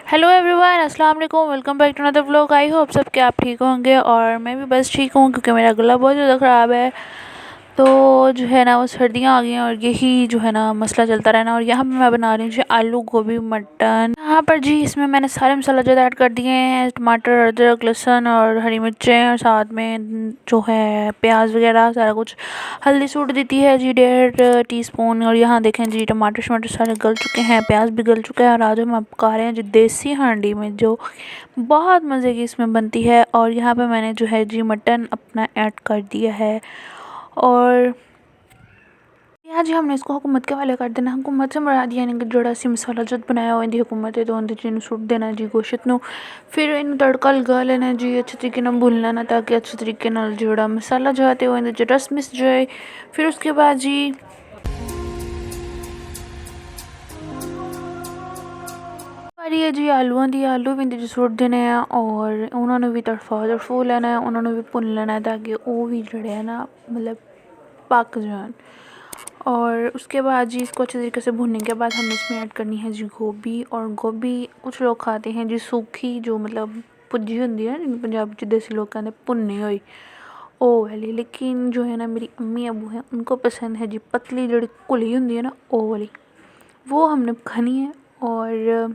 Hello everyone, अस्सलाम वालेकुम। Welcome back to another vlog. I hope सब कि आप ठीक होंगे और मैं भी बस ठीक हूँ क्योंकि मेरा गला बहुत ज़्यादा ख़राब है। तो जो है ना वो सर्दियाँ आ गई हैं और यही जो है ना मसला चलता रहना। और यहाँ पे मैं बना रही हूँ जी आलू गोभी मटन। यहाँ पर जी इसमें मैंने सारे मसाला ज़्यादा ऐड कर दिए हैं, टमाटर, अदरक, लहसुन और हरी मिर्चें, और साथ में जो है प्याज वगैरह सारा कुछ। हल्दी सूट देती है जी 1.5 टीस्पून। और यहाँ देखें जी टमाटर शमाटर सारे गल चुके हैं, प्याज भी गल चुका है। और आज हम पका रहे हैं जी देसी हांडी में, जो बहुत मज़े की इसमें बनती है। और यहाँ पे मैंने जो है जी मटन अपना ऐड कर दिया है। और यहाँ जी हमने इसको हुकूमत के वाले कर देना। हुकूमत से मुराद यानी कि जोड़ा सी मसाला जद बनाया हुआ इंदी हुकूमत है तो उन्हें जी सुट देना जी गोश्त नू। फिर इन तड़का लगा लेना जी, अच्छे तरीके नाल भून लेना ताकि अच्छे तरीके नाल जोड़ा मसाला जो है वो इंदे रस मिस जाए। फिर उसके बाद जी बारी है जी आलूआं दी। आलू भी इंदे सुट देने हैं और उन्होंने भी तड़फू लेना है, उन्होंने भी भुन लेना है ताकि वो भी जड़े है ना मतलब पक जाए। और उसके बाद जी इसको अच्छे तरीके से भुनने के बाद हमने इसमें ऐड करनी है जी गोभी। और गोभी कुछ लोग खाते हैं जी सूखी, जो मतलब भुजी होंदी है जिन्हें पंजाब च देसी लोग कहते भुन्नी हुई ओ वाली। लेकिन जो है ना मेरी अम्मी अबू हैं उनको पसंद है जी पतली, जड़ी घुली होंदी है ना ओ वाली, वो हमने खानी है। और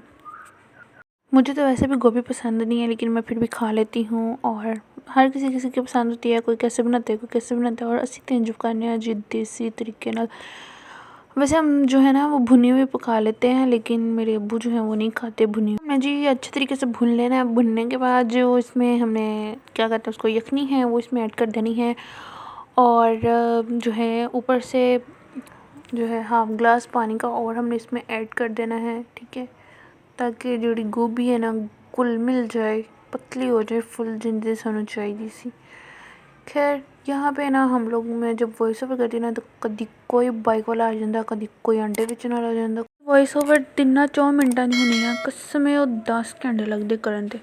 मुझे तो वैसे भी गोभी पसंद नहीं है लेकिन मैं फिर भी खा लेती हूँ। और हर किसी किसी की पसंद होती है, कोई कैसे बनाते हैं कोई कैसे बनाता है। और असी तो इंज करने हैं जी देसी तरीके नाल। वैसे हम जो है ना वो भुनी हुई पका लेते हैं, लेकिन मेरे अब्बू जो हैं वो नहीं खाते भुनी। हमने जी अच्छे तरीके से भुन लेना है। भुनने के बाद जो इसमें हमने क्या कहते हैं उसको यखनी है वो इसमें ऐड कर देनी है। और जो है ऊपर से जो है हाफ ग्लास पानी का और हमने इसमें ऐड कर देना है, ठीक है, ताकि जोड़ी गोभी है ना घुल मिल जाए, पतली हो जाए, फुल जिंदे सानू चाहिए सी। खैर यहाँ पे ना हम लोग, मैं जब वॉइस ओवर करती ना तो कभी कोई बाइक वाला आ जाता, कभी कोई अंडे बेचने वाला आ जाता। वॉइस ओवर 3-4 मिनटा नहीं होनी है, कसम है वो 10 घंटे लगते करन ते।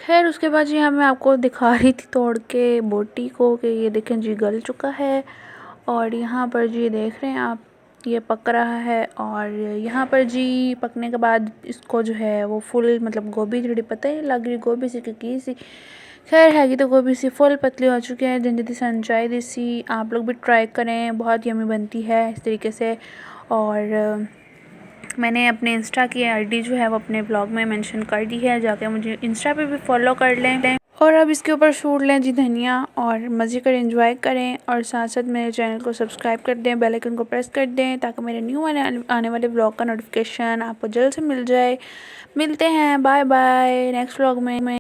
खैर उसके बाद जी यहाँ मैं आपको दिखा रही थी तोड़ के बोटी को कि ये देखें जी गल चुका है। और यहाँ पर जी देख रहे हैं आप ये पक रहा है। और यहाँ पर जी पकने के बाद इसको जो है वो फुल मतलब गोभी थोड़ी पता ही लग रही गोभी सी की सी, खैर हैगी तो गोभी सी फुल पतली हो चुकी है जिंदी सन चाहिए सी। आप लोग भी ट्राई करें, बहुत यमी बनती है इस तरीके से। और मैंने अपने इंस्टा की आईडी जो है वो अपने ब्लॉग में मेंशन कर दी है, जाके मुझे इंस्टा पे भी फॉलो कर लें। और अब इसके ऊपर छूट लें जी धनिया और मज़े कर एंजॉय करें। और साथ साथ मेरे चैनल को सब्सक्राइब कर दें, बेल आइकन को प्रेस कर दें ताकि मेरे न्यू आने वाले ब्लॉग का नोटिफिकेशन आपको जल्द से मिल जाए। मिलते हैं, बाय बाय नेक्स्ट व्लॉग में।